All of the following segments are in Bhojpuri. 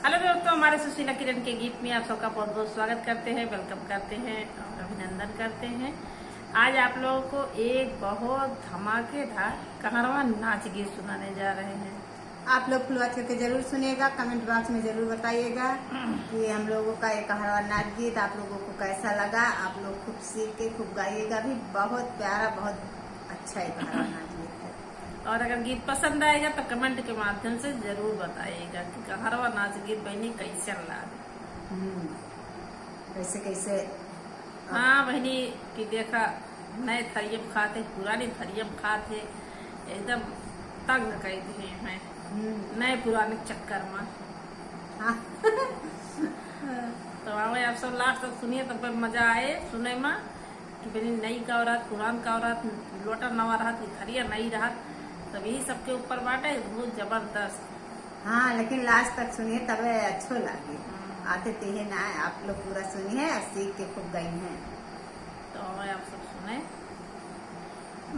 हेलो दोस्तों, हमारे सुशीला किरण के गीत में आप सबका बहुत बहुत स्वागत करते हैं, वेलकम करते हैं और अभिनंदन करते हैं। आज आप लोगों को एक बहुत धमाकेदार कहरवा नाच गीत सुनाने जा रहे हैं। आप लोग फुलवाच करके जरूर सुनिएगा, कमेंट बॉक्स में जरूर बताइएगा कि हम लोगों का एक कहरवा नाच गीत आप लोगों को कैसा लगा। आप लोग खूब सीख के खूब गाइएगा भी, बहुत प्यारा, बहुत अच्छा एक कहरवा नाच गीत है। और अगर गीत पसंद आएगा तो कमेंट के माध्यम से जरूर बताइएगा कि कहरवा नाच गीत बहनी कैसे लगा। कैसे कैसे हाँ बहनी की देखा, नए थरियम खाते, पुरानी थरियम खाते, एकदम तंग कर दिए हैं नए पुराने चक्कर में। हाँ। तो आवे आप सब लास्ट तक सुनिए, तब पर मजा आए सुने में कि बनी नई का औरत, पुरान का औरत, लोटा नवा रहा, थरिया नई रहा, तब यही सबके ऊपर बाटे बहुत जबरदस्त। हाँ, लेकिन लास्ट तक सुनिए तबे अच्छो लगे। आते तेहे ना आप लोग पूरा सुनिए और सीख के खूब गई हैं। तो आप सब सुने।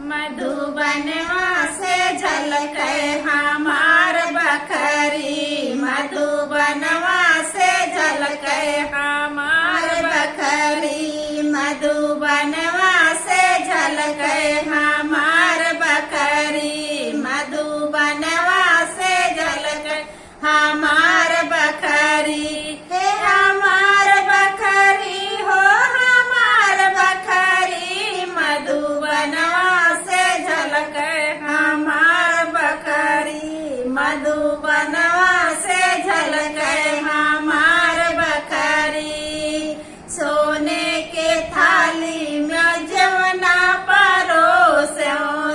मधुबनवा से झलके हमार बखरी, मधुबनवा से झलके हमार बखरी, मधुबनवा से झलके हमार बखरी, मधुबनवा से झलके हमार बखरी, हे हमार बखरी हो हमार बखरी, मधुबनवा से झलके हमार बखरी, मधुबनवा से झलके हमार बखरी। सोने के थाली में जवना परोसो,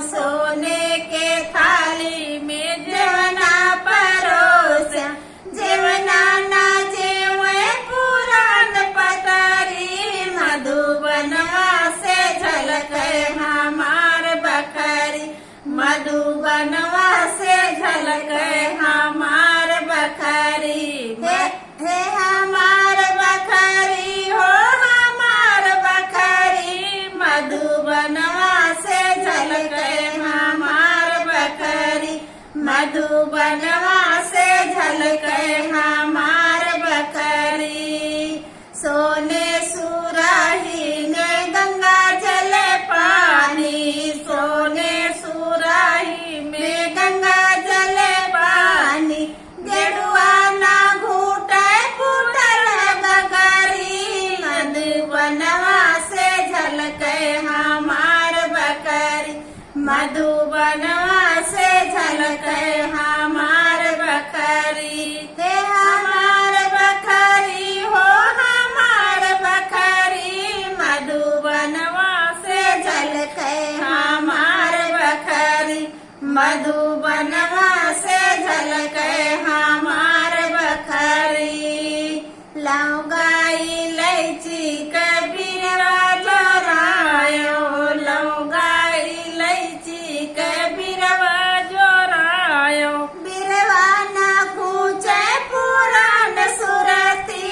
सोने के थाली में जवना परोसो, जवना ना जेवे पुरान पतरी, मधुबनवा से झलके हमार बखरी, मधुबनवा से झलके हमार बखरी, हे हमार बखरी हो हमार बखरी, मधुबनवा से झलके हमार बखरी, मधुबनवा से झलके हमार बखरी। सोने सुराही ने गंगा जल पानी, सोने सुराही में गंगा जल पानी, गेरुआ ना घूटे फूटल गगरी, मधुबनवा से झलके हमार बकरी, मधुबनवा से झलके हमार बकरी, हे हमार बकरी हो हमार बकरी, मधुबनवा से झलके हमार बकरी, मधुबनवा से झलके हमार बकरी। लाओ गाई इलायची कबीरवा जोरायो, लाओ गाई इलायची कबीरवा जोरायो, बिरवा ना पूछे पुरान सुरती,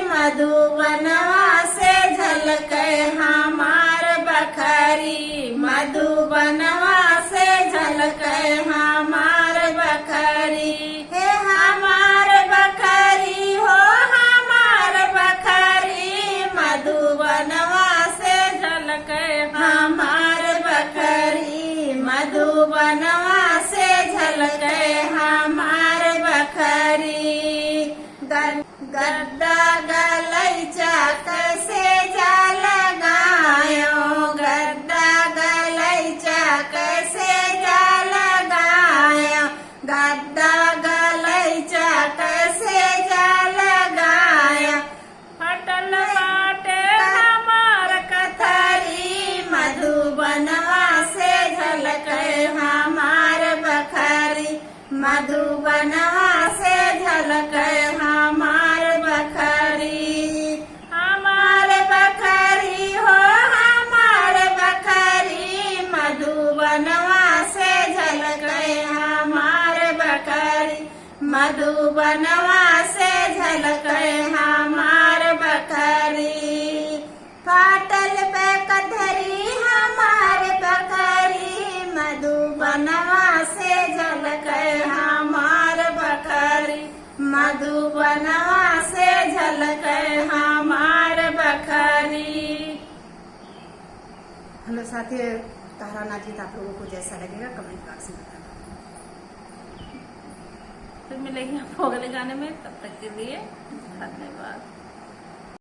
मधुबनवा से झलके हमार बखरी, मधुबनवा से झलके हमार बखरी, हे हमार बखरी हो हमार बखरी, मधुबनवा से झलके हमार बखरी, मधुबनवा से झलके हमार बखरी। गद्दा गलैचा कैसे जा लगायो, गद्दा गलैचा कैसे जा लगायो, गद्दा गलैचा कैसे जा लगायो, फटल बाटे हमार कथरी, मधुबनवा से झलके हमार बखरी, मधुबनवा से झलके हमार बखरी, हमार बखरी हो हमार बखरी, मधुबनवा से झलके हमार बखरी, मधुबनवा से झलके हमार बखरी। फाटल पे कधरी हमार बखरी, मधुबनवा से झलके हमार बखरी, मधु बनवा से झलक हमार बखरी। हेलो साथी, कहरवा नाच गीत आप लोगों को जैसा लगेगा कमेंट बॉक्स में बताना। फिर मिलेंगे आपको अगले गाने में, तब तक के लिए धन्यवाद।